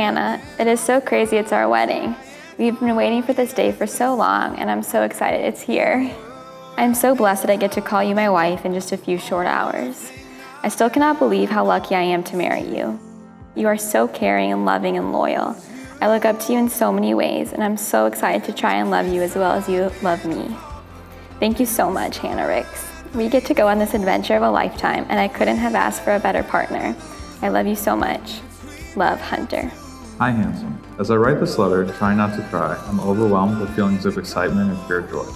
Hannah. It is so crazy it's our wedding. We've been waiting for this day for so long, and I'm so excited it's here. I'm so blessed that I get to call you my wife in just a few short hours. I still cannot believe how lucky I am to marry you. You are so caring and loving and loyal. I look up to you in so many ways, and I'm so excited to try and love you as well as you love me. Thank you so much, Hannah Ricks. We get to go on this adventure of a lifetime, and I couldn't have asked for a better partner. I love you so much. Love, Hunter. Hi, handsome. As I write this letter, trying not to cry, I'm overwhelmed with feelings of excitement and pure joy.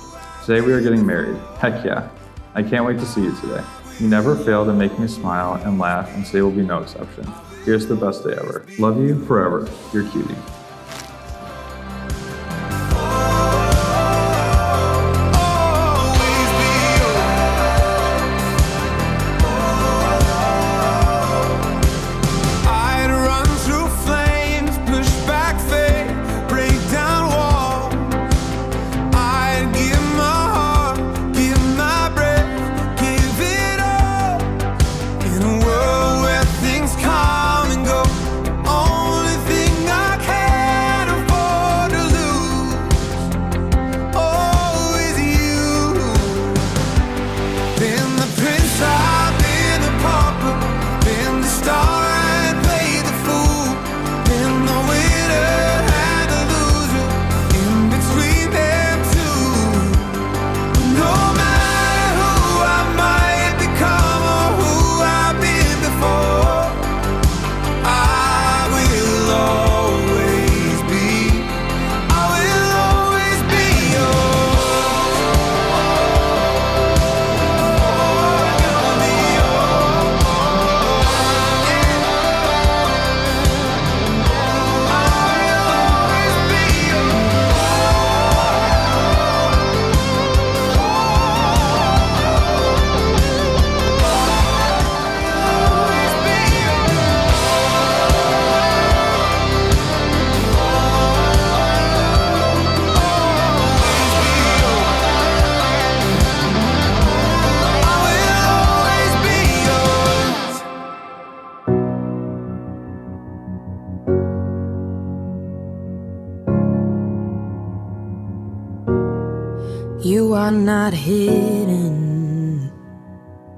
Today we are getting married. Heck yeah. I can't wait to see you today. You never fail to make me smile and laugh, and today will be no exception. Here's the best day ever. Love you forever. Your cutie. You are not hidden.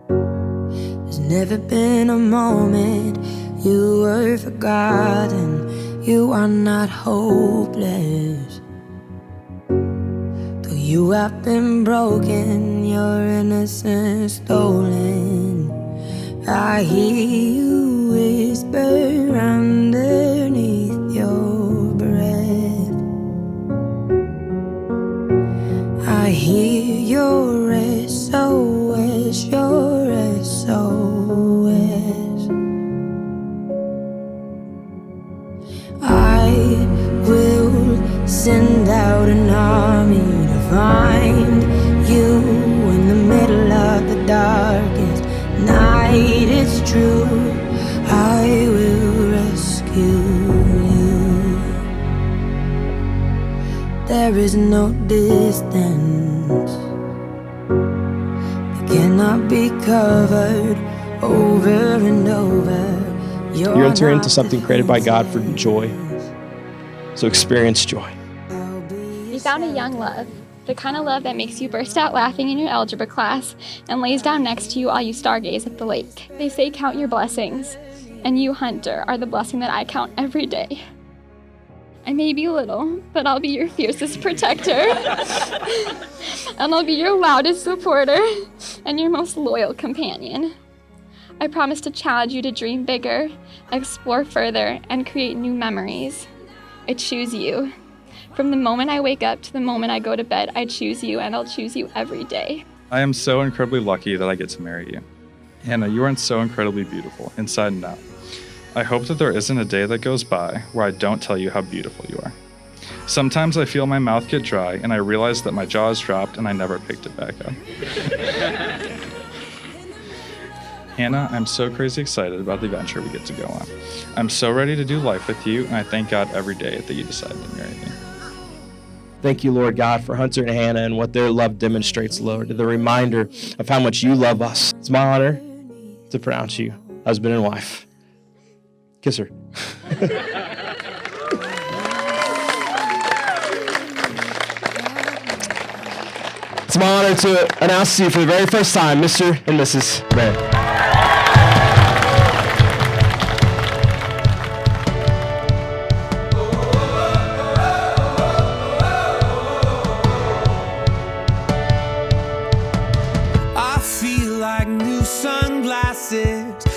There's never been a moment you were forgotten. You are not hopeless. Though you have been broken, your innocence stolen. I hear you whisper underneath your breath. I hear your SOS, your SOS. I will send out an army to find you in the middle of the darkest night. It's true, I will rescue you. There is no distance that cannot be covered over and over. You're entering into something created by God for joy. So experience joy. You found a young love, the kind of love that makes you burst out laughing in your algebra class and lays down next to you while you stargaze at the lake. They say count your blessings, and you, Hunter, are the blessing that I count every day. I may be little, but I'll be your fiercest protector. And I'll be your loudest supporter and your most loyal companion. I promise to challenge you to dream bigger, explore further, and create new memories. I choose you. From the moment I wake up to the moment I go to bed, I choose you, and I'll choose you every day. I am so incredibly lucky that I get to marry you. Hannah, you are so incredibly beautiful, inside and out. I hope that there isn't a day that goes by where I don't tell you how beautiful you are. Sometimes I feel my mouth get dry and I realize that my jaw is dropped and I never picked it back up. Hannah, I'm so crazy excited about the adventure we get to go on. I'm so ready to do life with you, and I thank God every day that you decided to marry me. Thank you, Lord God, for Hunter and Hannah and what their love demonstrates, Lord, the reminder of how much you love us. It's my honor to pronounce you husband and wife. Kiss her. It's my honor to announce to you for the very first time, Mr. and Mrs. Barrett. I feel like new sunglasses